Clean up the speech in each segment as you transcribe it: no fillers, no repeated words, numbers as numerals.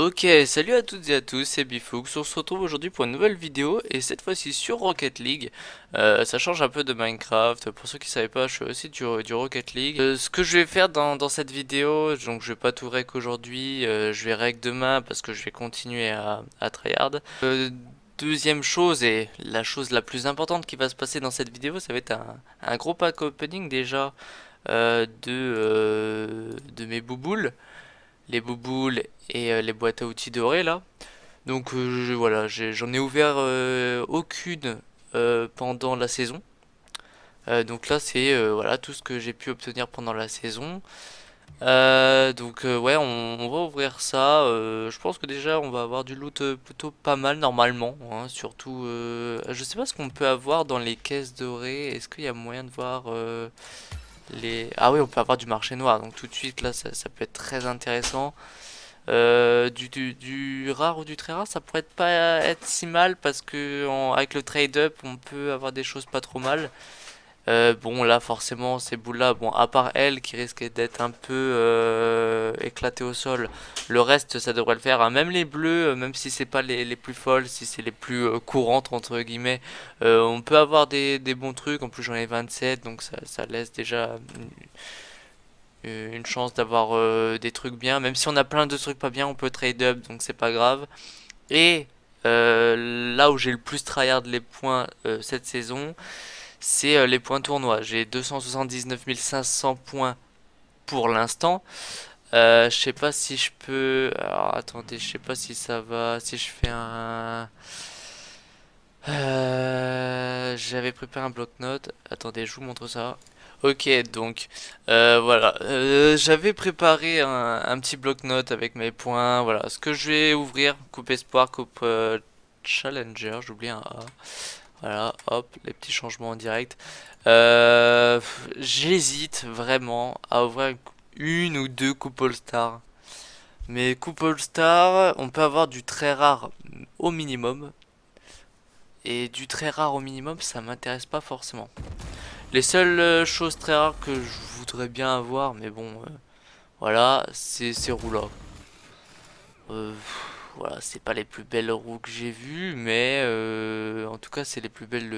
Ok, salut à toutes et à tous, c'est Bifoux. On se retrouve aujourd'hui pour une nouvelle vidéo et cette fois-ci sur Rocket League. Ça change un peu de Minecraft. Pour ceux qui savaient pas, je suis aussi du Rocket League. Ce que je vais faire dans cette vidéo, donc je vais pas tout rec aujourd'hui, je vais rec demain parce que je vais continuer à tryhard. Deuxième chose et la chose la plus importante qui va se passer dans cette vidéo, ça va être un gros pack opening déjà de mes bouboules, les bouboules et les boîtes à outils dorées là. Donc voilà, j'en ai ouvert aucune pendant la saison. Donc là c'est voilà tout ce que j'ai pu obtenir pendant la saison. Donc ouais, on va ouvrir ça. Je pense que déjà on va avoir du loot plutôt pas mal normalement, hein. Surtout, je sais pas ce qu'on peut avoir dans les caisses dorées. Est-ce qu'il y a moyen de voir les... Ah oui, on peut avoir du marché noir. Donc tout de suite là, ça peut être très intéressant. Du rare ou du très rare, ça pourrait pas être si mal parce que avec le trade-up, on peut avoir des choses pas trop mal. Bon, là, forcément, ces boules-là, bon, à part elle qui risque d'être un peu éclatée au sol, le reste, ça devrait le faire, hein. Même les bleus, même si c'est pas les plus folles, si c'est les plus courantes, entre guillemets, on peut avoir des bons trucs. En plus, j'en ai 27, donc ça laisse déjà une chance d'avoir des trucs bien. Même si on a plein de trucs pas bien, on peut trade up, donc c'est pas grave. Et là où j'ai le plus tryhard les points cette saison, c'est les points tournois. J'ai 279 500 points pour l'instant. Je sais pas si je peux. Alors attendez, je sais pas si ça va. Si je fais un. J'avais préparé un bloc-notes. Attendez, je vous montre ça. Ok, donc voilà. J'avais préparé un petit bloc-notes avec mes points. Voilà, ce que je vais ouvrir, coupe espoir, coupe challenger. J'oublie un A. Voilà, hop, les petits changements en direct. J'hésite vraiment à ouvrir une ou deux coupes All-Star. Mais coupe All-Star, on peut avoir du très rare au minimum. Et du très rare au minimum, ça m'intéresse pas forcément. Les seules choses très rares que je voudrais bien avoir, mais bon, voilà, c'est ces roues-là. Euh, voilà, c'est pas les plus belles roues que j'ai vues, mais en tout cas, c'est les plus belles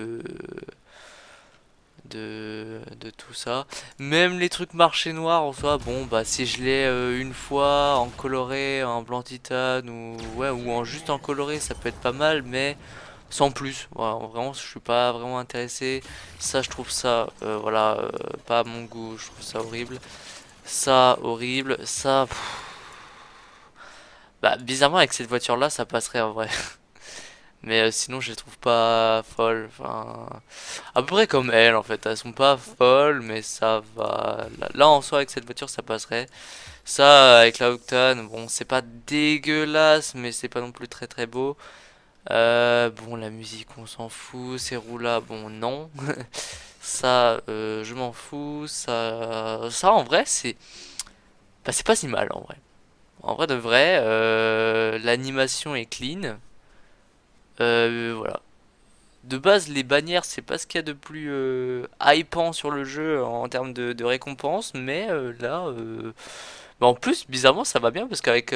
de tout ça. Même les trucs marché noir en soi, bon, bah si je l'ai une fois en coloré, en blanc titane, ou, ouais, ou en juste en coloré, ça peut être pas mal, mais sans plus. Voilà, vraiment, je suis pas vraiment intéressé. Ça, je trouve ça, voilà, pas à mon goût, je trouve ça horrible. Ça, horrible. Ça, bah, bizarrement, avec cette voiture-là, ça passerait en vrai. Mais sinon, je les trouve pas folles. Enfin, à peu près comme elles, en fait. Elles sont pas folles, mais ça va. Là, en soi, avec cette voiture, ça passerait. Ça, avec la Octane, bon, c'est pas dégueulasse, mais c'est pas non plus très très beau. Bon, la musique, on s'en fout. Ces roues-là, bon, non. Ça, je m'en fous. Ça, en vrai, c'est, bah, c'est pas si mal, en vrai. En vrai de vrai, l'animation est clean. Voilà. De base, les bannières, c'est pas ce qu'il y a de plus hypant sur le jeu en termes de récompenses, mais là, bah, en plus, bizarrement, ça va bien parce qu'avec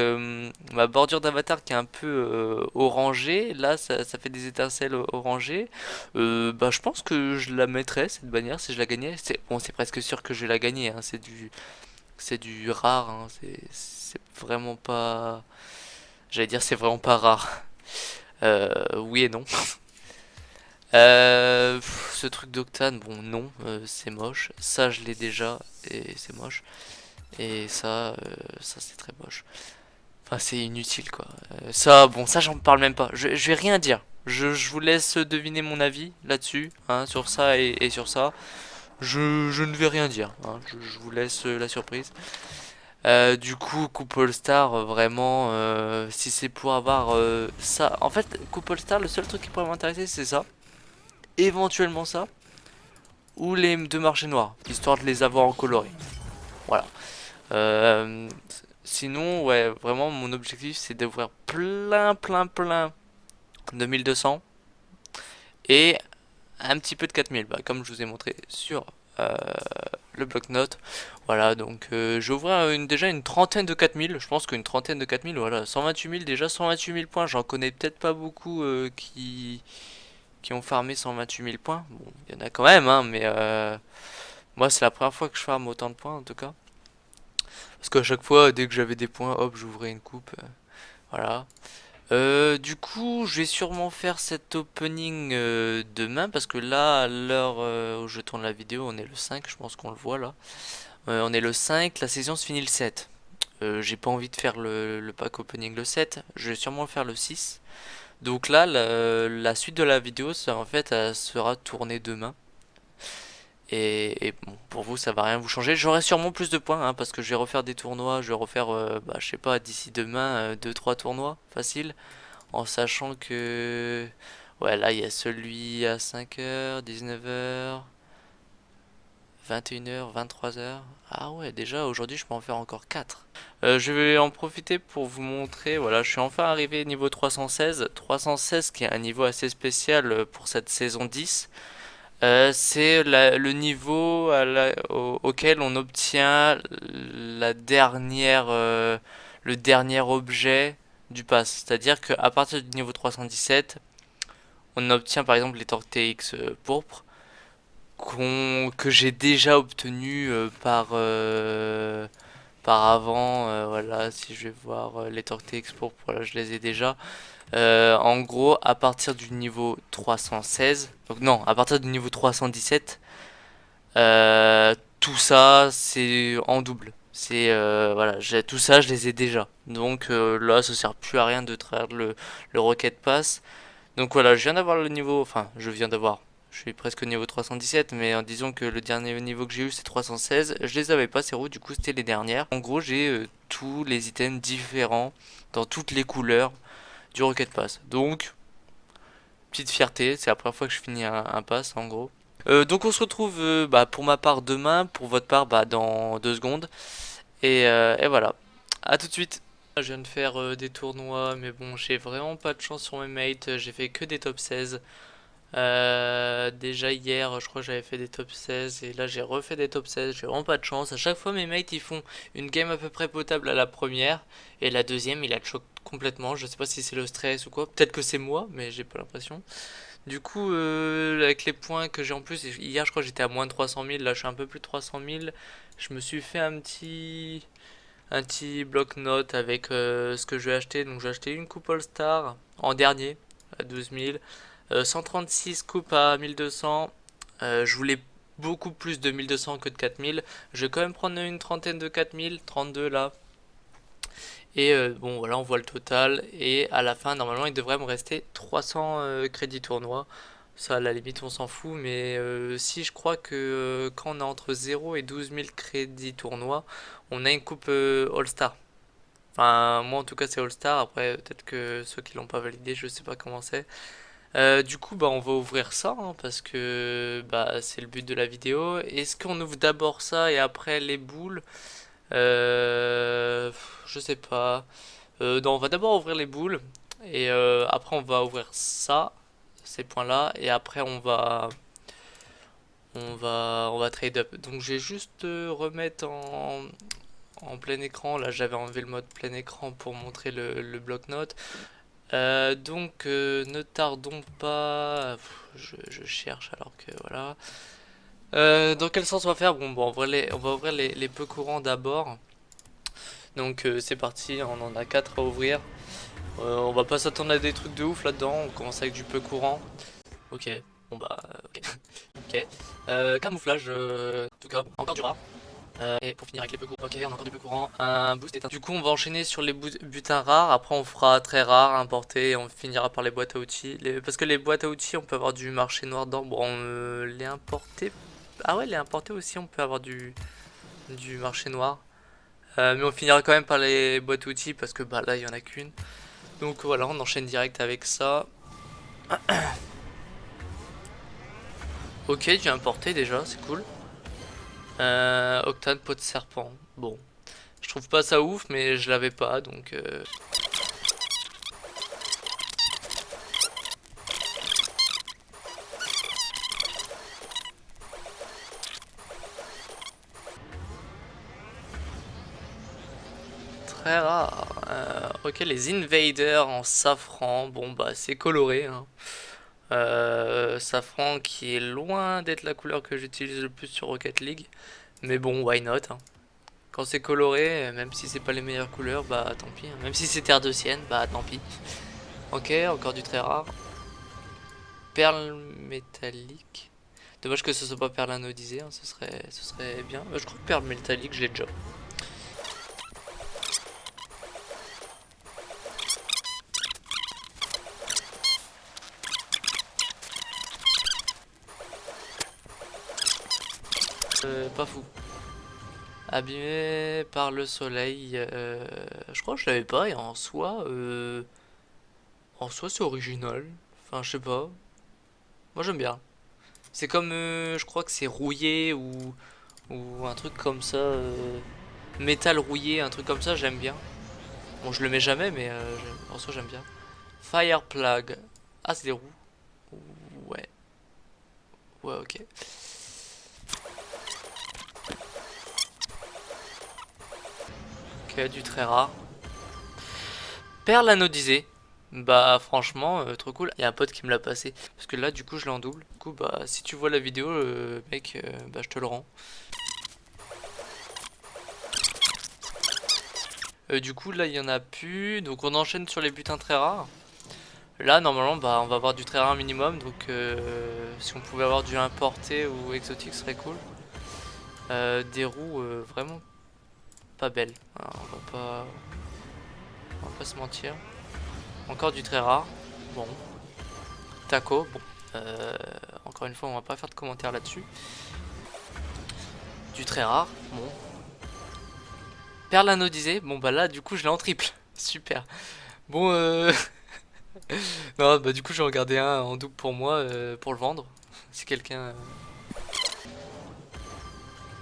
ma bordure d'avatar qui est un peu orangée, là, ça fait des étincelles orangées. Bah, je pense que je la mettrais cette bannière si je la gagnais. Bon, c'est presque sûr que je vais la gagner, hein. C'est du rare, hein. C'est vraiment pas, j'allais dire, c'est vraiment pas rare. Oui et non. Ce truc d'octane, bon non, c'est moche. Ça je l'ai déjà et c'est moche. Et ça c'est très moche. Enfin c'est inutile quoi. Ça, bon ça j'en parle même pas. Je vais rien dire. Je vous laisse deviner mon avis là-dessus, hein, sur ça et sur ça. Je ne vais rien dire, hein. Je vous laisse la surprise. Du coup, Coupe All Star, vraiment, si c'est pour avoir ça. En fait, Coupe All Star, le seul truc qui pourrait m'intéresser, c'est ça. Éventuellement ça. Ou les deux marchés noirs, histoire de les avoir en coloré. Voilà. Euh, Sinon, ouais, vraiment, mon objectif, c'est d'ouvrir plein de 1200 et un petit peu de 4000, bah, comme je vous ai montré sur euh, le bloc-notes. Voilà, donc je vais ouvrir déjà une trentaine de 4000. Je pense qu'une trentaine de 4000, voilà, 128 000 déjà, 128 000 points. J'en connais peut-être pas beaucoup qui ont farmé 128 000 points. Bon, il y en a quand même, hein, mais moi c'est la première fois que je farme autant de points en tout cas. Parce qu'à chaque fois, dès que j'avais des points, hop, j'ouvrais une coupe. Voilà. Du coup, je vais sûrement faire cet opening demain parce que là, à l'heure où je tourne la vidéo, on est le 5, je pense qu'on le voit là. On est le 5, la saison se finit le 7. J'ai pas envie de faire le pack opening le 7, je vais sûrement faire le 6. Donc là, la suite de la vidéo, ça, en fait, elle sera tournée demain. Et bon, pour vous, ça va rien vous changer. J'aurai sûrement plus de points, hein, parce que je vais refaire des tournois. Je vais refaire, bah, je sais pas, d'ici demain, 2-3 tournois, facile. En sachant que... Ouais, là, il y a celui à 5h, 19h, 21h, 23h. Ah ouais, déjà, aujourd'hui, je peux en faire encore 4. Je vais en profiter pour vous montrer, voilà, je suis enfin arrivé niveau 316. 316 qui est un niveau assez spécial pour cette saison 10. C'est le niveau auquel on obtient la dernière, le dernier objet du pass. C'est-à-dire qu'à partir du niveau 317, on obtient par exemple les Torques TX pourpres que j'ai déjà obtenu par avant. Voilà, si je vais voir les Torques TX pourpres, voilà, je les ai déjà. En gros, à partir du niveau 316, donc non, à partir du niveau 317, tout ça c'est en double. C'est voilà, tout ça je les ai déjà. Donc là, ça sert plus à rien de traire le Rocket Pass. Donc voilà, je viens d'avoir le niveau, enfin, je viens d'avoir. Je suis presque au niveau 317, mais en disant que le dernier niveau que j'ai eu c'est 316, je les avais pas ces roues, du coup c'était les dernières. En gros, j'ai tous les items différents dans toutes les couleurs du Rocket Pass. Donc, petite fierté, c'est la première fois que je finis un pass en gros. Donc on se retrouve bah, pour ma part demain, pour votre part bah, dans 2 secondes. Et voilà, à tout de suite. Je viens de faire des tournois, mais bon, j'ai vraiment pas de chance sur mes mates, j'ai fait que des top 16. Déjà hier, je crois que j'avais fait des top 16 et là j'ai refait des top 16. J'ai vraiment pas de chance. À chaque fois, mes mates ils font une game à peu près potable à la première et la deuxième il a choc complètement. Je sais pas si c'est le stress ou quoi. Peut-être que c'est moi, mais j'ai pas l'impression. Du coup, avec les points que j'ai en plus, hier je crois que j'étais à moins de 300 000. Là je suis un peu plus de 300 000. Je me suis fait un petit bloc-notes avec ce que je vais acheter. Donc j'ai acheté une coupe All-Star en dernier à 12 000. 136 coupes à 1200. Je voulais beaucoup plus de 1200 que de 4000. Je vais quand même prendre une trentaine de 4000, 32 là. Et bon voilà, on voit le total. Et à la fin, normalement, il devrait me rester 300 crédits tournois. Ça, à la limite, on s'en fout. Mais si je crois que quand on a entre 0 et 12 000 crédits tournois, on a une coupe All-Star. Enfin, moi en tout cas, c'est All-Star. Après, peut-être que ceux qui l'ont pas validé, je sais pas comment c'est. Du coup, bah, on va ouvrir ça hein, parce que bah, c'est le but de la vidéo. Est-ce qu'on ouvre d'abord ça et après les boules? Je sais pas. Non, on va d'abord ouvrir les boules et après on va ouvrir ça, ces points-là, et après on va trade up. Donc je vais juste remettre en plein écran. Là, j'avais enlevé le mode plein écran pour montrer le bloc-notes. Donc, ne tardons pas. Je cherche alors que voilà. Dans quel sens on va faire? Bon, on va ouvrir les peu courants d'abord. Donc, c'est parti, on en a 4 à ouvrir. On va pas s'attendre à des trucs de ouf là-dedans. On commence avec du peu courant. Ok, bon bah, ok. Ok. Camouflage, en tout cas, encore du rare. Et pour finir avec les peu courants, ok, on a encore du peu courant, un boost éteint. Du coup, on va enchaîner sur les butins rares. Après, on fera très rare, importé, et on finira par les boîtes à outils. Parce que les boîtes à outils, on peut avoir du marché noir dedans. Bon, les importés. Ah ouais, les importés aussi, on peut avoir du marché noir. Mais on finira quand même par les boîtes à outils parce que bah là, il y en a qu'une. Donc voilà, on enchaîne direct avec ça. Ok, du importé déjà, c'est cool. Octane, peau de serpent. Bon, je trouve pas ça ouf, mais je l'avais pas, donc... très rare. Ok, les invaders en safran. Bon, bah, c'est coloré, hein. Safran qui est loin d'être la couleur que j'utilise le plus sur Rocket League. Mais bon, why not, hein. Quand c'est coloré, même si c'est pas les meilleures couleurs, bah tant pis, hein. Même si c'est terre de sienne, bah tant pis. Ok, encore du très rare. Perle métallique. Dommage que ce soit pas perle anodisée, hein, ce serait bien. Je crois que perle métallique, je l'ai déjà. Pas fou. Abîmé par le soleil. Je crois que je l'avais pas et en soi c'est original. Enfin, je sais pas. Moi j'aime bien. C'est comme, je crois que c'est rouillé ou un truc comme ça. Métal rouillé, un truc comme ça, j'aime bien. Bon, je le mets jamais, mais en soi j'aime bien. Fire plug. Ah, c'est des roues. Ouais. Ouais, ok. Ok, du très rare. Perle anodisée. Bah franchement, trop cool. Il y a un pote qui me l'a passé. Parce que là, du coup, je l'ai en double. Du coup, bah si tu vois la vidéo, mec, bah je te le rends. Du coup, là, il y en a plus. Donc on enchaîne sur les butins très rares. Là, normalement, bah on va avoir du très rare minimum. Donc si on pouvait avoir du importé ou exotique, ce serait cool. Des roues vraiment pas belles, hein, on va pas se mentir. Encore du très rare. Bon. Taco. Bon. Encore une fois, on va pas faire de commentaires là-dessus. Du très rare. Bon. Perle anodisée. Bon, bah là, du coup, je l'ai en triple. Super. Bon, non, bah du coup, j'ai regardé un en double pour moi, pour le vendre. Si quelqu'un.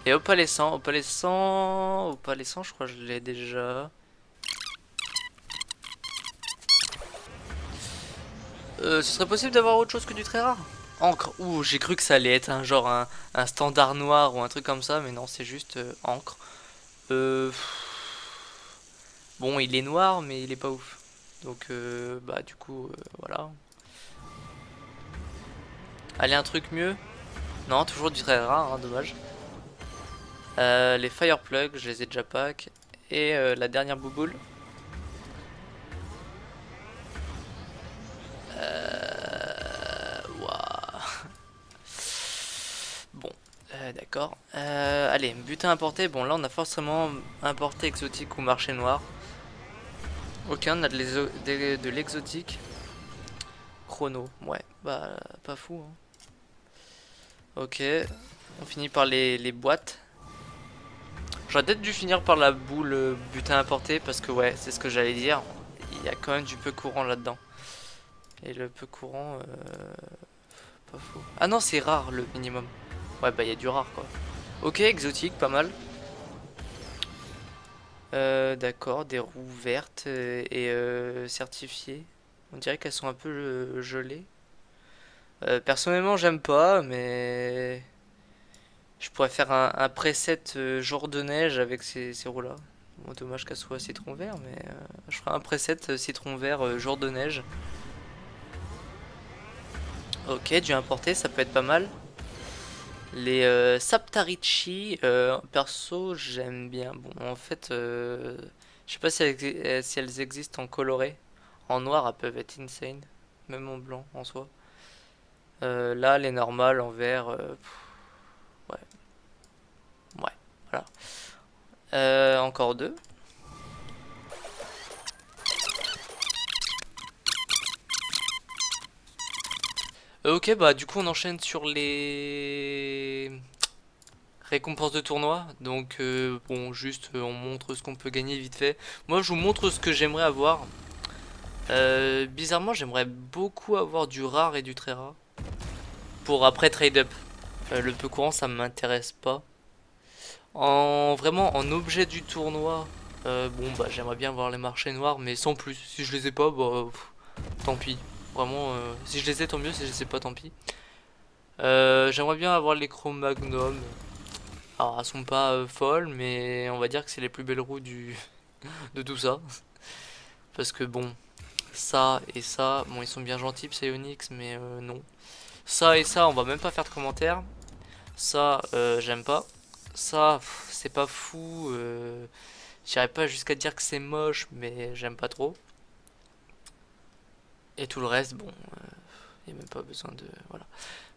Et opalescent, opalescent, opalescent, je crois que je l'ai déjà. Ce serait possible d'avoir autre chose que du très rare? Encre. Ouh, j'ai cru que ça allait être un genre un standard noir ou un truc comme ça, mais non, c'est juste encre. Euh, Bon, il est noir, mais il est pas ouf. Donc, bah, du coup, voilà. Allez, un truc mieux? Non, toujours du très rare, hein, dommage. Les Fireplugs, je les ai déjà pack. Et la dernière bouboule. Ouah. Bon, d'accord. Allez, butin importé. Bon, là, on a forcément importé exotique ou marché noir. Ok, on a de l'exotique. Chrono, ouais, bah, pas fou, hein. Ok, on finit par les boîtes. J'aurais peut-être dû finir par la boule butin importé parce que ouais, c'est ce que j'allais dire. Il y a quand même du peu courant là-dedans. Et le peu courant, pas fou. Ah non, c'est rare le minimum. Ouais, bah il y a du rare quoi. Ok, exotique, pas mal. D'accord, des roues vertes et certifiées. On dirait qu'elles sont un peu gelées. Personnellement, j'aime pas, mais je pourrais faire un preset jour de neige avec ces roues-là. Bon, dommage qu'elle soit citron vert, mais je ferai un preset citron vert jour de neige. Ok, du importé, ça peut être pas mal. Les Saptarichi, perso, j'aime bien. Bon, en fait, je sais pas si elles existent en coloré. En noir, elles peuvent être insane. Même en blanc, en soi. Là, les normales en vert, ouais, ouais, voilà. Encore deux. Ok, bah du coup on enchaîne sur les récompenses de tournoi. Donc bon, juste on montre ce qu'on peut gagner vite fait. Moi je vous montre ce que j'aimerais avoir. Bizarrement j'aimerais beaucoup avoir du rare et du très rare. Pour après trade up. Le peu courant ça m'intéresse pas. Vraiment en objet du tournoi. Bon bah j'aimerais bien avoir les marchés noirs mais sans plus. Si je les ai pas, bah tant pis. Vraiment, si je les ai tant mieux, si je les ai pas tant pis. J'aimerais bien avoir les Cro-Magnum. Alors, elles sont pas folles, mais on va dire que c'est les plus belles roues du, de tout ça. Parce que bon, ça et ça, bon ils sont bien gentils Psyonix, mais non. Ça et ça, on va même pas faire de commentaires. Ça, j'aime pas. Ça, c'est pas fou. J'irais pas jusqu'à dire que c'est moche, mais j'aime pas trop. Et tout le reste, bon, y a même pas besoin de... Voilà.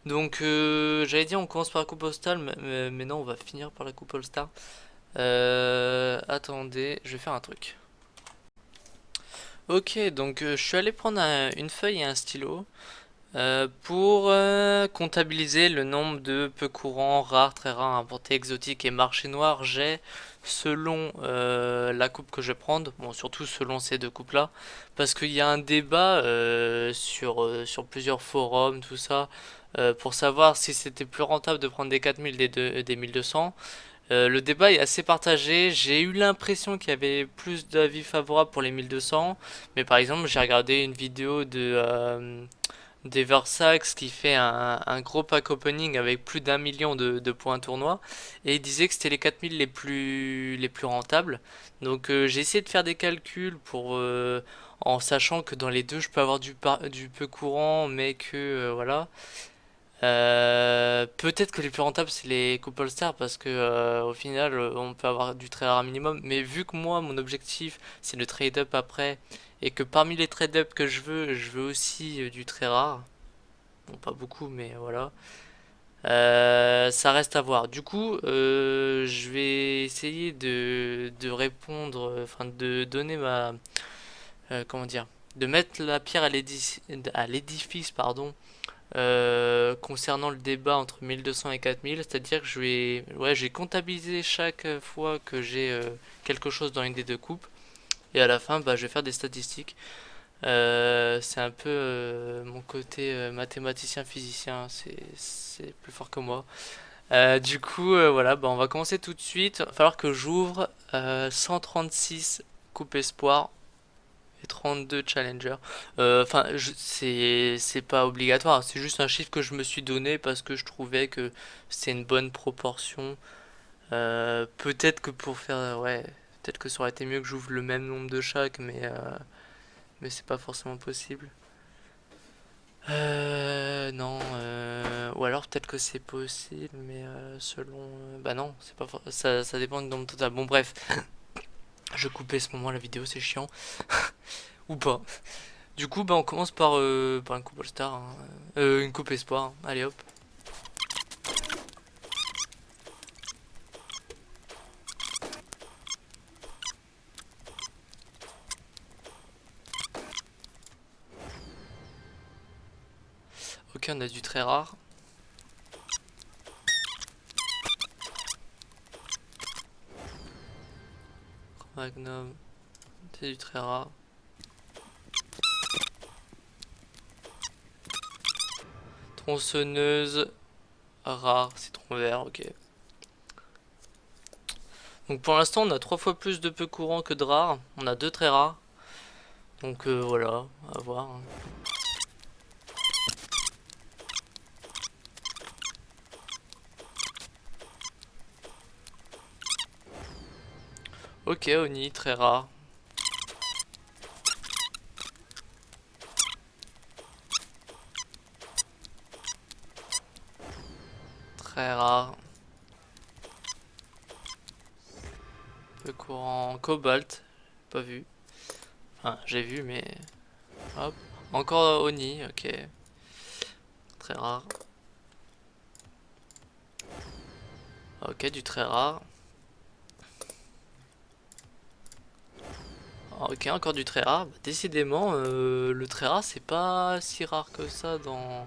Donc, j'allais dire on commence par la coupe All-Star, mais non, on va finir par la coupe All-Star. Attendez, je vais faire un truc. Ok, donc je suis allé prendre une feuille et un stylo pour comptabiliser le nombre de peu courants, rares, très rares, importés, exotiques et marché noir j'ai selon la coupe que je vais prendre, bon surtout selon ces deux coupes là, parce qu'il y a un débat sur plusieurs forums, tout ça, pour savoir si c'était plus rentable de prendre des 4000 des 1200. Le débat est assez partagé. J'ai eu l'impression qu'il y avait plus d'avis favorables pour les 1200. Mais par exemple, j'ai regardé une vidéo des Versax qui fait un gros pack opening avec plus d'1 million de points tournoi. Et il disait que c'était les 4000 les plus rentables. Donc j'ai essayé de faire des calculs en sachant que dans les deux, je peux avoir du peu courant, mais que voilà. Peut-être que les plus rentables c'est les Couple Star parce que au final on peut avoir du très rare minimum. Mais vu que moi mon objectif c'est le trade up après et que parmi les trade up que je veux aussi du très rare. Bon pas beaucoup mais voilà. Ça reste à voir. Du coup je vais essayer de répondre, enfin de donner comment dire, de mettre la pierre à l'édifice pardon concernant le débat entre 1200 et 4000, c'est-à-dire que je vais comptabiliser chaque fois que j'ai quelque chose dans une des deux coupes, et à la fin, bah, je vais faire des statistiques. C'est un peu mon côté mathématicien, physicien, c'est plus fort que moi. Du coup, voilà, bah, on va commencer tout de suite. Il va falloir que j'ouvre 136 coupes espoir et 32 Challenger. Enfin, c'est pas obligatoire, c'est juste un chiffre que je me suis donné parce que je trouvais que c'est une bonne proportion. Peut-être que pour faire, ouais, peut-être que ça aurait été mieux que j'ouvre le même nombre de chaque, mais c'est pas forcément possible. Non, ou alors peut-être que c'est possible, mais selon, bah non, c'est pas, ça dépend du nombre total. Bon bref, je coupais ce moment la vidéo, c'est chiant, ou pas. Du coup, bah, on commence par une coupe All-Star, hein. Une coupe Espoir, hein. Allez hop. Ok, on a du très rare. Magnum, c'est du très rare. Tronçonneuse, rare, citron vert, ok. Donc pour l'instant, on a 3 fois plus de peu courant que de rare. On a deux très rares. Donc voilà, à voir, hein. Ok, Oni, très rare. Très rare. Peu courant, cobalt, pas vu. Enfin, j'ai vu, mais hop. Encore Oni, ok. Très rare. Ok, du très rare. Ok, encore du très rare. Bah, décidément, le très rare, c'est pas si rare que ça dans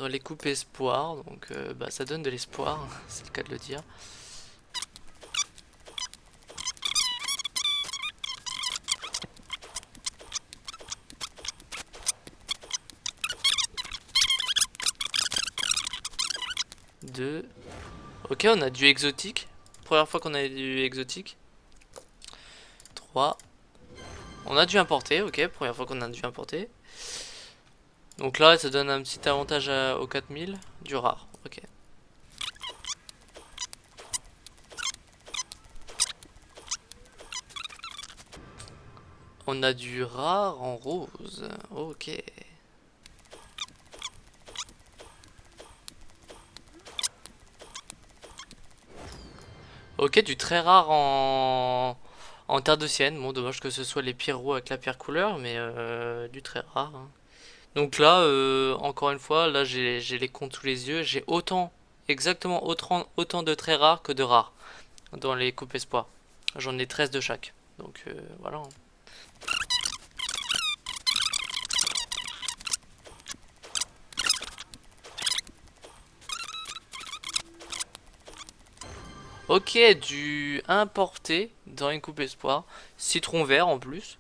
les coupes espoir. Donc, bah, ça donne de l'espoir, c'est le cas de le dire. Deux. Ok, on a du exotique. Première fois qu'on a du exotique. 3. On a du importé, ok, première fois qu'on a du importé. Donc là, ça donne un petit avantage aux 4000. Du rare, ok. On a du rare en rose. Ok. Ok, du très rare en terre de sienne. Bon, dommage que ce soit les pierrots avec la pierre couleur, mais du très rare, hein. Donc là, encore une fois, là j'ai les comptes sous les yeux. J'ai exactement autant de très rares que de rares dans les coupes espoirs. J'en ai 13 de chaque. Donc voilà, hein. Ok, du importé dans une coupe espoir. Citron vert en plus.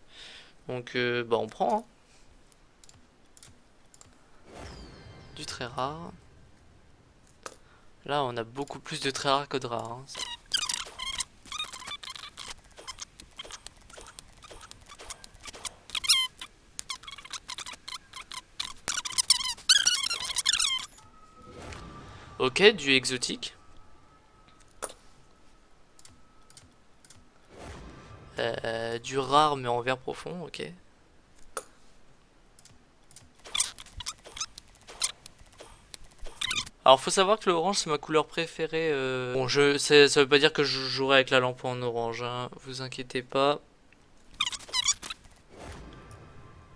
Donc bah on prend, hein. Du très rare. Là, on a beaucoup plus de très rares que de rares, hein. Ok, du exotique. Du rare mais en vert profond, ok. Alors faut savoir que l'orange c'est ma couleur préférée. Bon, ça veut pas dire que je jouerai avec la lampe en orange, hein. Vous inquiétez pas.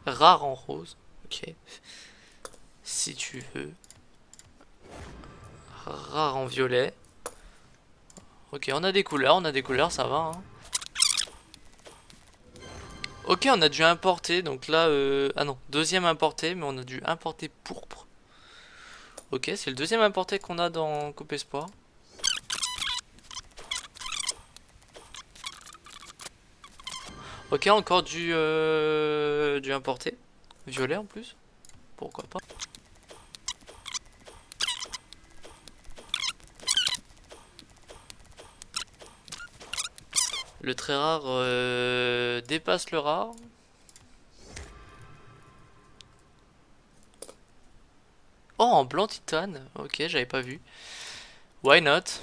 Rare en rose, ok. Si tu veux. Rare en violet. Ok, on a des couleurs, ça va, hein. Ok, on a dû importer, donc là, ah non, deuxième importé, mais on a dû importer pourpre. Ok, c'est le deuxième importé qu'on a dans Coupe Espoir. Ok, encore du importé. Violet en plus. Pourquoi pas. Le très rare dépasse le rare. Oh, en blanc titane. Ok, j'avais pas vu. Why not?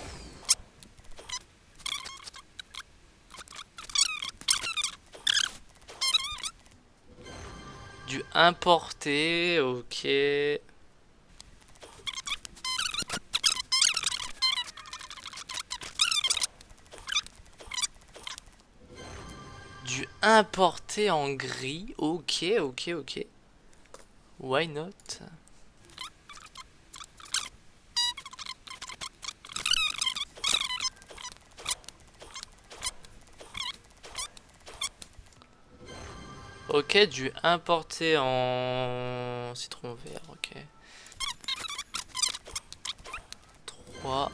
Du importé. Ok. Du importé en gris. Ok, ok, ok. Why not? Ok, du importé en citron vert. Ok. 3,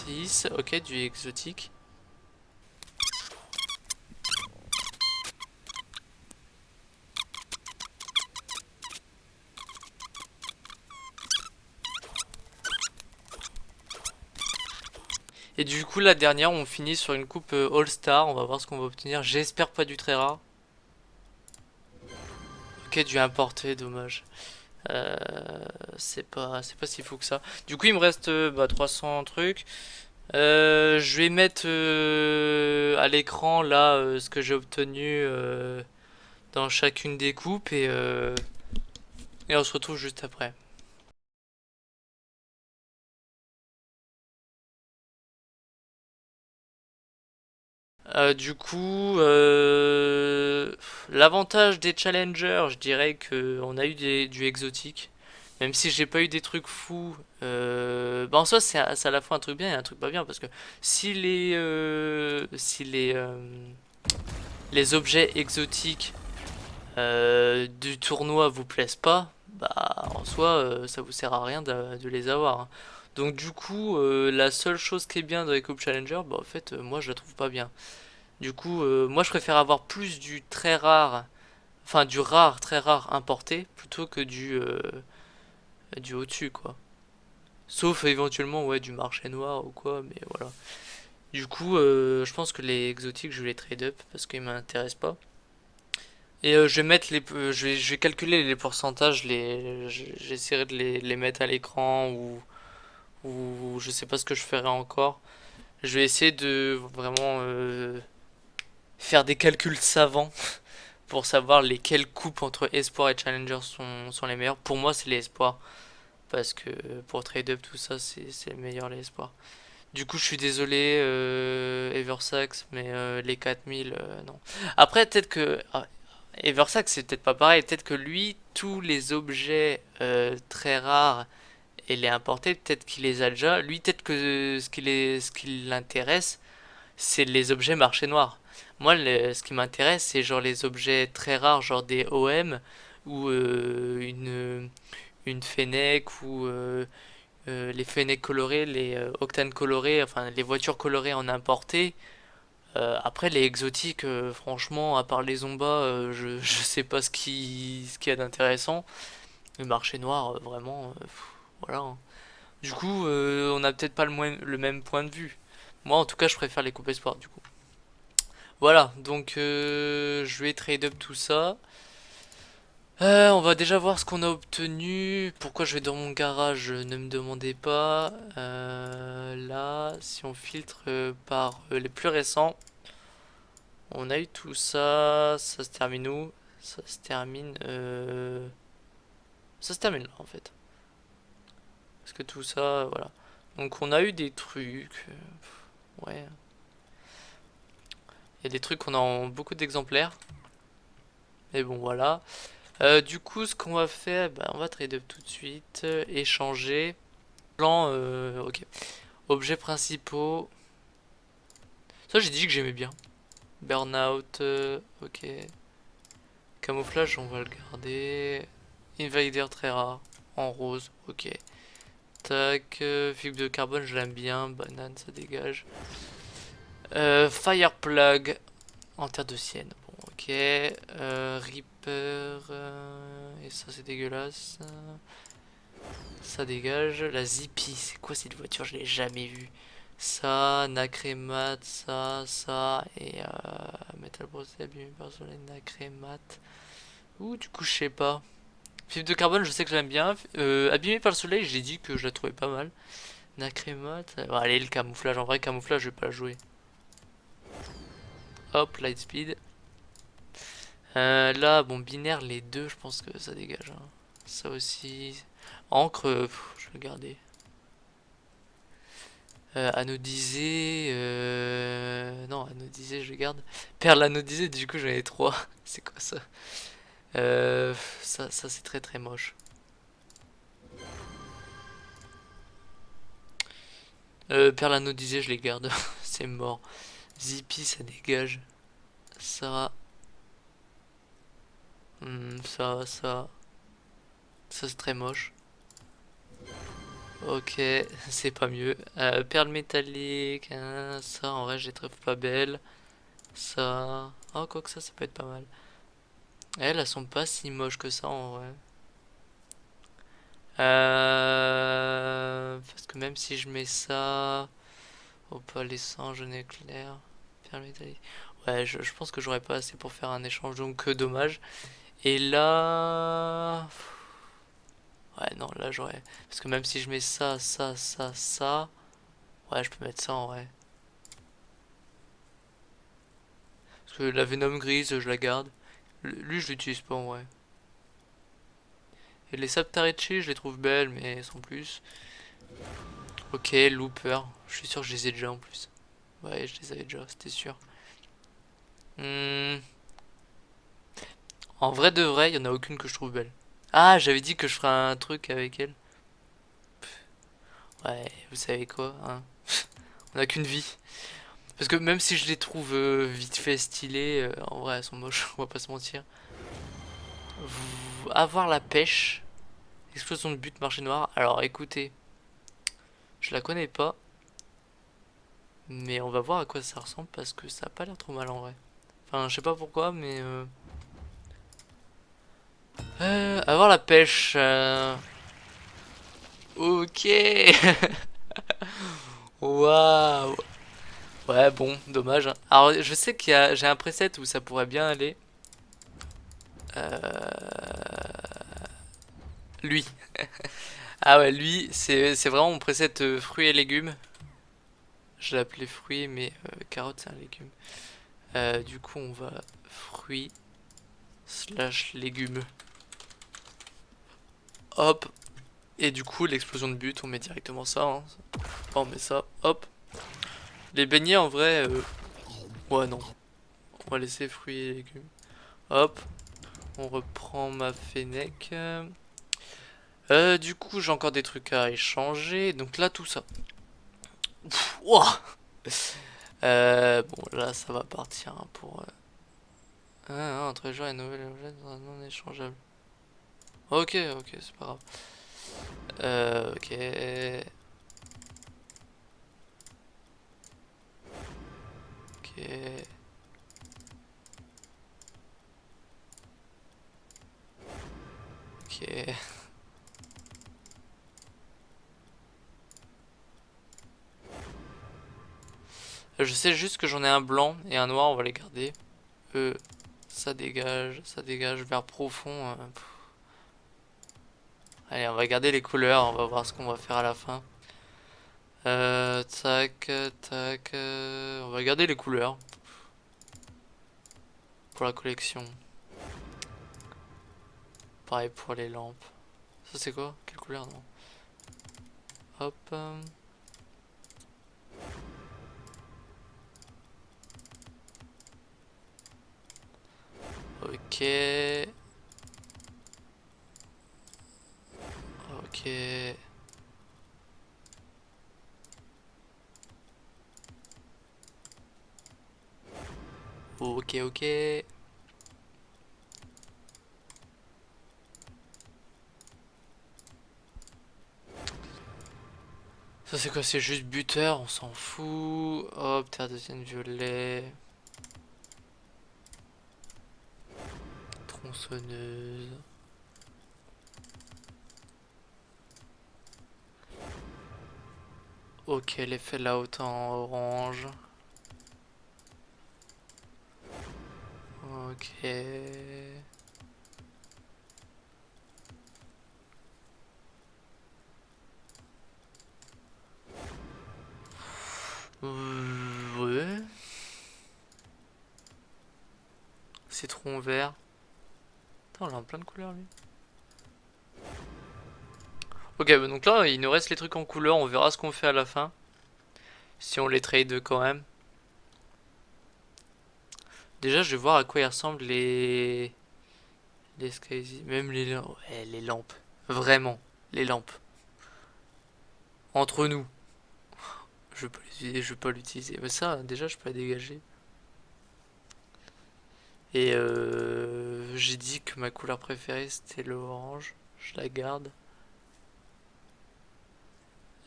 6. Ok, du exotique. Et du coup, la dernière, on finit sur une coupe All-Star. On va voir ce qu'on va obtenir. J'espère pas du très rare. Ok, du importé, dommage. Euh, c'est pas si fou que ça. Du coup, il me reste 300 trucs. Je vais mettre à l'écran là ce que j'ai obtenu dans chacune des coupes et on se retrouve juste après. Du coup, l'avantage des challengers, je dirais que on a eu du exotique. Même si j'ai pas eu des trucs fous, en soi c'est à la fois un truc bien et un truc pas bien parce que si les objets exotiques du tournoi vous plaisent pas, bah en soi ça vous sert à rien de les avoir, hein. Donc du coup la seule chose qui est bien dans les Coupe Challenger, bah en fait moi je la trouve pas bien. Du coup moi je préfère avoir plus du très rare, enfin du rare très rare importé plutôt que du au-dessus quoi. Sauf éventuellement ouais du marché noir ou quoi, mais voilà. Du coup je pense que les exotiques je vais les trade up parce qu'ils m'intéressent pas. Et je vais mettre je vais calculer les pourcentages, j'essaierai de les mettre à l'écran ou je sais pas ce que je ferai encore. Je vais essayer de vraiment faire des calculs savants pour savoir lesquelles coupes entre espoir et challenger sont les meilleures. Pour moi, c'est les espoirs. Parce que pour trade up, tout ça, c'est le meilleur, les espoirs. Du coup, je suis désolé, Eversax, mais les 4000, non. Après, peut-être que. Eversax, c'est peut-être pas pareil. Peut-être que lui, tous les objets très rares, et les importer, peut-être qu'il les a déjà. Lui, peut-être que ce qui l'intéresse, c'est les objets marché noir. Moi, ce qui m'intéresse, c'est genre les objets très rares, genre des OM, ou une Fennec, ou les Fennec colorés, les Octane colorés, enfin les voitures colorées en importé. Après les exotiques, franchement, à part les Zomba, je sais pas ce qu'il y a d'intéressant. Le marché noir, vraiment, voilà, hein. Du coup, on a peut-être pas le même point de vue. Moi, en tout cas, je préfère les coupes espoirs, du coup. Voilà, donc je vais trade up tout ça. On va déjà voir ce qu'on a obtenu. Pourquoi je vais dans mon garage, ne me demandez pas. Là, si on filtre par les plus récents, on a eu tout ça. Ça se termine où? Ça se termine. Ça se termine là en fait. Parce que tout ça, voilà. Donc on a eu des trucs. Ouais. Il y a des trucs qu'on a en beaucoup d'exemplaires. Mais bon, voilà. Du coup, ce qu'on va faire, bah, on va trade up tout de suite. Échanger. Plan, ok. Objets principaux. Ça, j'ai dit que j'aimais bien. Burnout, ok. Camouflage, on va le garder. Invader, très rare. En rose, ok. Tac, fibre de carbone, je l'aime bien. Banane, ça dégage. Fire plug. En terre de sienne. Bon, ok. Reaper. Et ça, c'est dégueulasse. Ça dégage. La Zippy, c'est quoi cette voiture? Je l'ai jamais vue. Ça, Nacrémat, ça, et Metal Bros, abîmé par le soleil, Nacrémat. Ouh, du coup, je sais pas. Fibre de carbone, je sais que j'aime bien. Abîmé par le soleil, j'ai dit que je la trouvais pas mal. Nacrémat. Bon, allez, le camouflage. En vrai, camouflage, je vais pas la jouer. Hop, Lightspeed. Là, bon, binaire, les deux, je pense que ça dégage, hein. Ça aussi. Encre, je vais le garder. Anodisé, non, anodisé, je garde. Perle anodisée, du coup, j'en ai trois. C'est quoi ça? Ça c'est très très moche. Perle anodisée, je les garde. C'est mort. Zippy, ça dégage. Ça, ça. Ça, c'est très moche. Ok, c'est pas mieux. Perle métallique, hein, ça, en vrai, je les trouve pas belles. Ça. Oh, quoi que ça peut être pas mal. Elles sont pas si moches que ça en vrai. Parce que même si je mets ça. Opalescent, jaune éclair. Perle métallique. Ouais, je pense que j'aurais pas assez pour faire un échange, donc dommage. Et là. Ouais, non, là j'aurais. Parce que même si je mets ça. Ouais, je peux mettre ça en vrai. Parce que la Venom grise, je la garde. Lui, je l'utilise pas en vrai. Et les Saptarichi, je les trouve belles, mais sans plus. Ok, Looper. Je suis sûr que je les ai déjà en plus. Ouais, je les avais déjà, c'était sûr. Hmm, En vrai de vrai, il y en a aucune que je trouve belle. Ah, j'avais dit que je ferais un truc avec elle. Ouais, vous savez quoi, hein. On a qu'une vie. Parce que même si je les trouve vite fait stylées, en vrai elles sont moches, on va pas se mentir. Avoir la pêche. Explosion de but marché noir. Alors écoutez, je la connais pas. Mais on va voir à quoi ça ressemble parce que ça a pas l'air trop mal en vrai. Enfin, je sais pas pourquoi, mais avoir la pêche. Ok. Waouh. Ouais, bon, dommage, hein. Alors, je sais j'ai un preset où ça pourrait bien aller. Lui. Ah ouais, lui, c'est vraiment mon preset fruits et légumes. Je l'ai appelé fruit, mais carotte c'est un légume. Du coup, on va fruit slash légumes. Hop. Et du coup, l'explosion de but, on met directement ça, hein. On met ça, hop. Les beignets, en vrai, ouais, non. On va laisser fruits et légumes. Hop. On reprend ma fennec. Du coup, j'ai encore des trucs à échanger. Donc là, tout ça. Ouah. Bon, là, ça va partir hein, pour... entre les joueurs et nouvelles objets non échangeables. Ok, ok, c'est pas grave. Ok. Ok. Ok. Je sais juste que j'en ai un blanc et un noir, on va les garder. Euh, ça dégage, vert profond. Allez, on va garder les couleurs, on va voir ce qu'on va faire à la fin. Tac, tac. On va garder les couleurs pour la collection. Pareil pour les lampes. Ça c'est quoi? Quelle couleur non? Hop. Ok. Ok. Ok, ok. Ça c'est quoi? C'est juste buteur, on s'en fout. Hop, terre de sienne violet. Tronçonneuse. Ok, l'effet layout en orange. Ok. Ouais. Citron vert. Attends, on a plein de couleurs lui. Ok, bah donc là, il nous reste les trucs en couleur. On verra ce qu'on fait à la fin. Si on les trade quand même. Déjà, je vais voir à quoi ils ressemblent les Skyzy. Même ouais, les lampes. Vraiment, les lampes. Entre nous. Je vais pas l'utiliser, je vais pas l'utiliser. Mais ça, déjà, je peux la dégager. Et j'ai dit que ma couleur préférée c'était l'orange. Je la garde.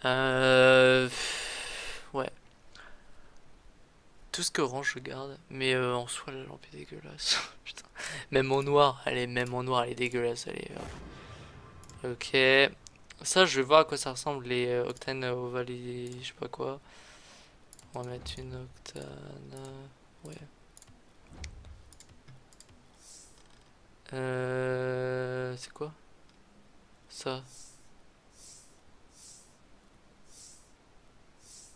Euh, ouais. Tout ce que orange je garde. Mais en soi la lampe est dégueulasse. Putain. Même en noir, elle est dégueulasse. Elle est, ok. Ça, je vais voir à quoi ça ressemble les octanes ovales, je sais pas quoi. On va mettre une octane. Ouais. C'est quoi? Ça.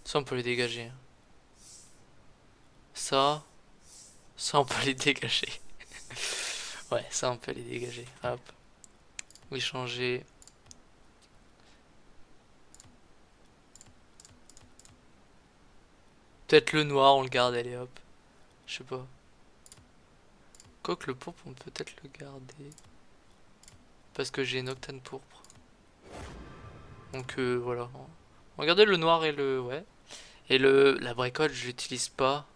Ça, on peut les dégager, hein. Ça. Ça, on peut les dégager. Ouais, ça, on peut les dégager. Hop. Oui, changer. Peut-être le noir, on le garde, allez hop. Je sais pas. Quoique le pourpre, on peut peut-être le garder. Parce que j'ai une octane pourpre. Donc voilà. On va garder le noir et le... Ouais. Et la bricole, je l'utilise pas.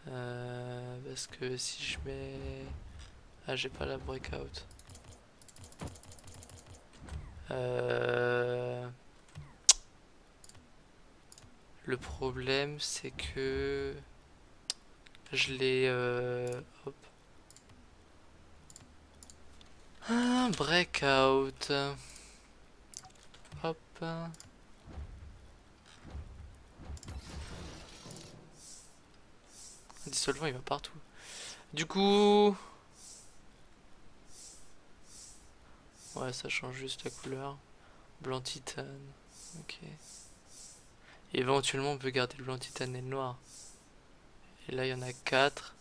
Parce que si je mets... Ah, j'ai pas la breakout. Euh... Le problème, c'est que... Je l'ai... Hop. Ah, breakout. Hop. Le dissolvant, il va partout. Du coup... Ouais, ça change juste la couleur. Blanc titane. Ok. Éventuellement, on peut garder le blanc titane et le noir. Et là, il y en a 4.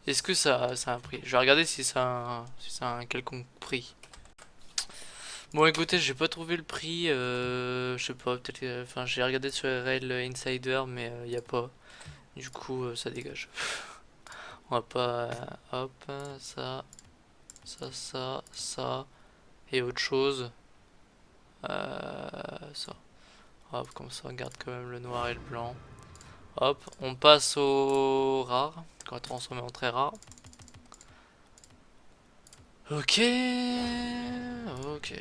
Est-ce que ça a un prix? Je vais regarder si ça a un quelconque prix. Bon, écoutez, j'ai pas trouvé le prix. Je sais pas, peut-être. Enfin, j'ai regardé sur RL Insider, mais il y a pas. Du coup, ça dégage. On va pas. Hop, ça. Et autre chose. Ça. Hop, comme ça, on garde quand même le noir et le blanc. Hop, on passe au rare. Qu'on va transformer en très rare. Ok. Ok.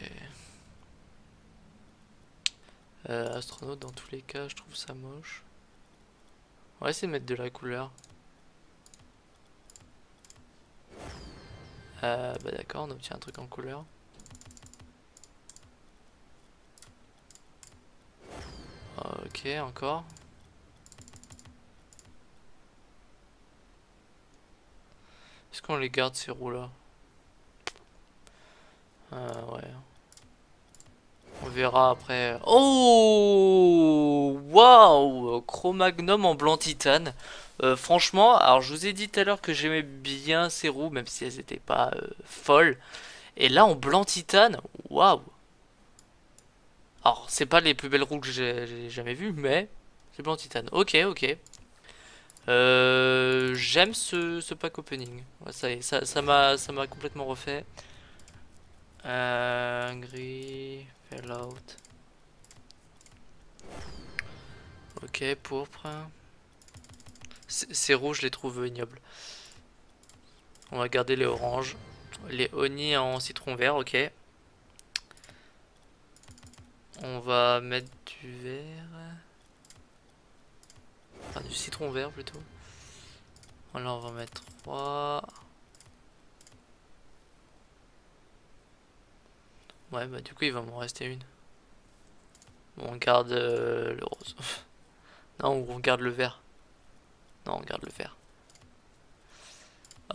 Astronaute, dans tous les cas, je trouve ça moche. On va essayer de mettre de la couleur. Bah d'accord, on obtient un truc en couleur. Ok, encore. Est-ce qu'on les garde ces roues là? Ouais. On verra après. Oh! Waouh! Cro-Magnon en blanc titane. Franchement, alors je vous ai dit tout à l'heure que j'aimais bien ces roues, même si elles étaient pas folles. Et là en blanc titane, waouh! Alors, c'est pas les plus belles roues que j'ai jamais vues, mais c'est blanc titane. Ok, ok. J'aime ce pack opening. Ouais, ça y est, ça m'a complètement refait. Gris, Fallout. Ok, pourpre. Ces rouges, je les trouve ignobles. On va garder les oranges. Les honey en citron vert, ok. On va mettre du vert. Enfin, du citron vert plutôt. Voilà, on va mettre 3. Ouais, bah du coup, il va m'en rester une. Bon, on garde le rose. Non, on garde le vert. Non, on garde le vert.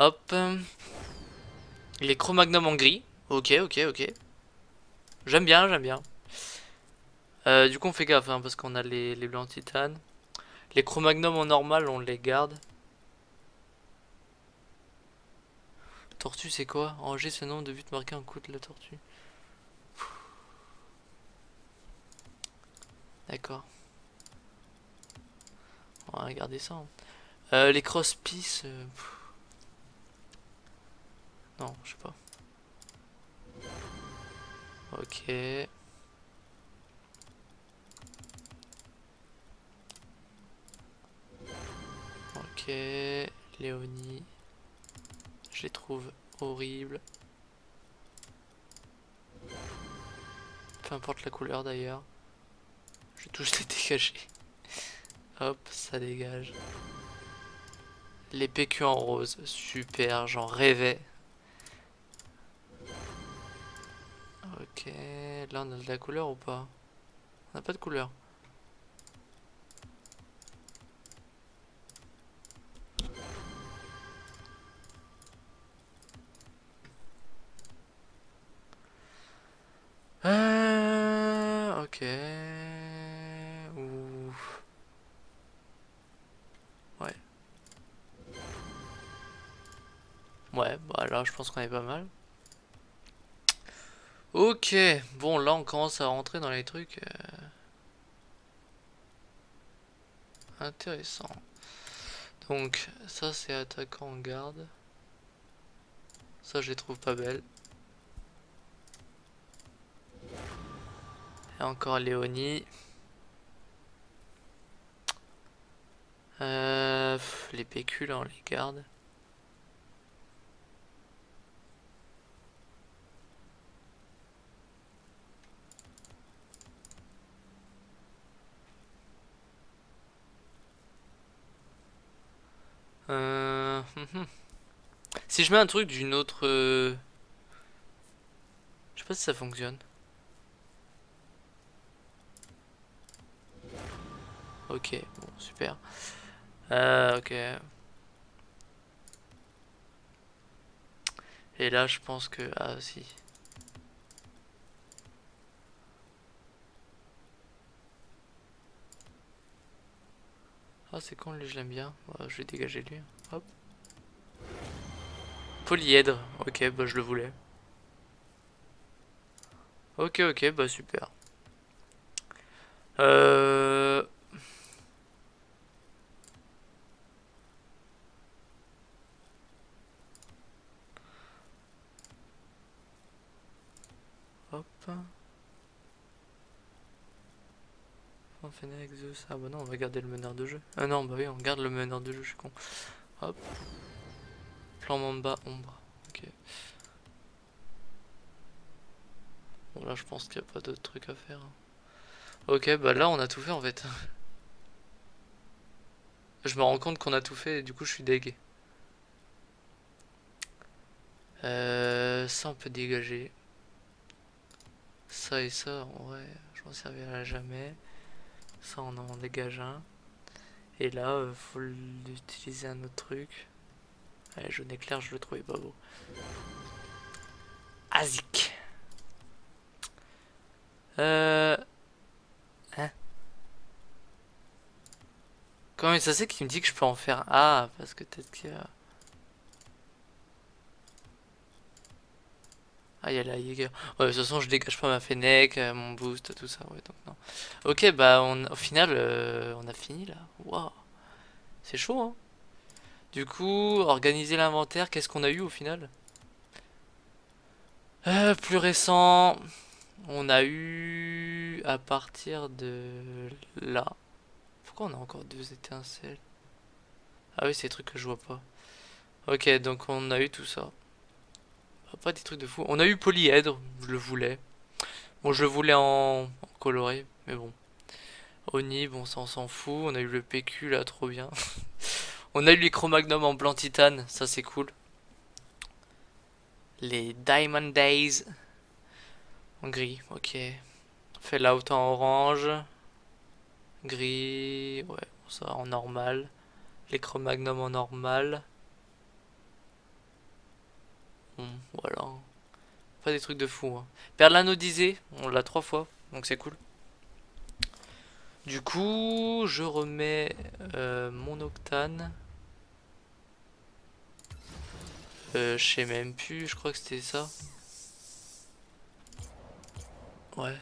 Hop. Les Cro-Magnon en gris. Ok, ok, ok. J'aime bien, j'aime bien. Du coup, on fait gaffe, hein, parce qu'on a les blancs titane. Les Cro-Magnon en normal, on les garde. Tortue, c'est quoi? Ranger ce nombre de buts marqués en coup de la tortue. D'accord. On va regarder ça, hein. Les cross-piece. Non, je sais pas. Ok. Ok. Léonie. Je les trouve horribles. Peu importe la couleur d'ailleurs. Je vais tous les dégager. Hop, ça dégage. Les PQ en rose. Super, j'en rêvais. Ok. Là, on a de la couleur ou pas? On n'a pas de couleur. Ok. Ouf. Ouais. Ouais, bah là, je pense qu'on est pas mal. Ok. Bon, là, on commence à rentrer dans les trucs intéressants. Donc, ça, c'est attaquant en garde. Ça, je les trouve pas belles. Et encore Léonie. Les PQ, là, on les garde. Hum, hum. Si je mets un truc d'une autre... Je sais pas si ça fonctionne. Ok, bon, super. Ok. Et là, je pense que... Ah, si. Ah, c'est con, lui, je l'aime bien. Ouais, je vais dégager lui. Hop. Polyèdre. Ok, bah je le voulais. Ok, ok, bah super. Euh... Hop. Fennec, Zeus. Ah bah non, on va garder le meneur de jeu. Ah non, bah oui, on garde le meneur de jeu, je suis con. Hop. Plan Mamba, ombre. Ok. Bon, là, je pense qu'il n'y a pas d'autres trucs à faire, hein. Ok, bah là, on a tout fait en fait. Je me rends compte qu'on a tout fait et du coup, je suis deg. Ça, on peut dégager. Ça et ça, en vrai, je m'en servirai jamais. Ça, on en dégage un. Et là, faut utiliser un autre truc. Allez, jaune éclair, je le trouvais pas beau. Azik. Euh... Hein. Comment ça c'est qu'il me dit que je peux en faire? Ah, parce que peut-être qu'il y a... Ah, il y a la Jäger. Ouais, de toute façon, je dégage pas ma Fennec, mon boost, tout ça. Ouais, donc non. Ok, bah, au final, on a fini là. Waouh, c'est chaud, hein. Du coup, organiser l'inventaire, qu'est-ce qu'on a eu au final? Plus récent, on a eu à partir de là. Pourquoi on a encore deux étincelles? Ah oui, c'est des trucs que je vois pas. Ok, donc on a eu tout ça. Ah, pas des trucs de fou. On a eu polyèdre, je le voulais. Bon, je le voulais en coloré, mais bon. Oni, bon, ça on s'en fout. On a eu le PQ là, trop bien. On a eu les Cro-Magnum en blanc titane, ça c'est cool. Les Diamond Days en gris, ok. Fallout en orange. Gris, ouais, ça en normal. Les Cro-Magnum en normal. Bon, voilà. Pas des trucs de fou, hein. Perle anodisée, on l'a trois fois, donc c'est cool. Du coup, je remets mon octane. Je sais même plus, je crois que c'était ça. Ouais.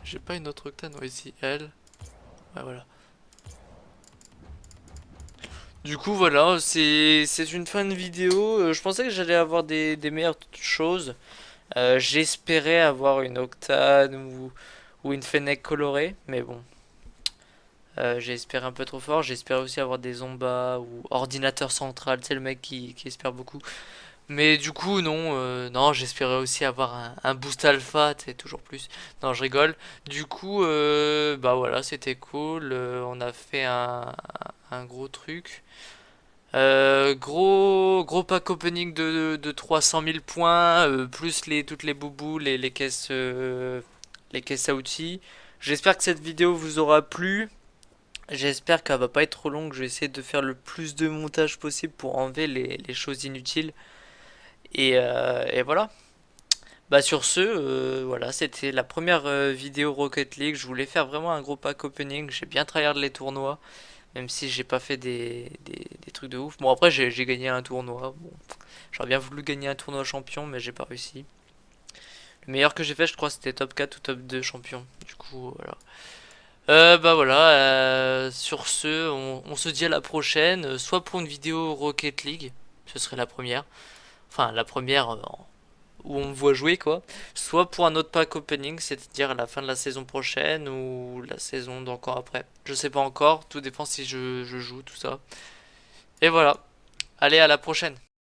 J'ai pas une autre octane, ouais, ici, elle. Ouais, voilà. Du coup, voilà, c'est une fin de vidéo. Je pensais que j'allais avoir des meilleures choses. J'espérais avoir une octane ou une fennec colorée, mais bon. J'ai espéré un peu trop fort. J'espérais aussi avoir des Zombas ou ordinateur central, c'est le mec qui espère beaucoup. Mais du coup, non, non, j'espérais aussi avoir un boost alpha, c'est toujours plus. Non, je rigole. Du coup, bah voilà, c'était cool. On a fait un gros truc. Gros pack opening de 300 000 points, plus toutes les boubous, les caisses à outils. J'espère que cette vidéo vous aura plu. J'espère qu'elle va pas être trop longue. Je vais essayer de faire le plus de montage possible pour enlever les choses inutiles. Et voilà. Bah sur ce, voilà, c'était la première vidéo Rocket League. Je voulais faire vraiment un gros pack opening. J'ai bien tryhard les tournois, même si j'ai pas fait des trucs de ouf. Bon après j'ai gagné un tournoi. Bon, j'aurais bien voulu gagner un tournoi champion, mais j'ai pas réussi. Le meilleur que j'ai fait, je crois, c'était top 4 ou top 2 champion. Du coup, voilà. Bah voilà, sur ce, on se dit à la prochaine, soit pour une vidéo Rocket League, ce serait la première, enfin la première où on me voit jouer quoi, soit pour un autre pack opening, c'est-à-dire à la fin de la saison prochaine ou la saison d'encore après. Je sais pas encore, tout dépend si je joue tout ça. Et voilà, allez à la prochaine.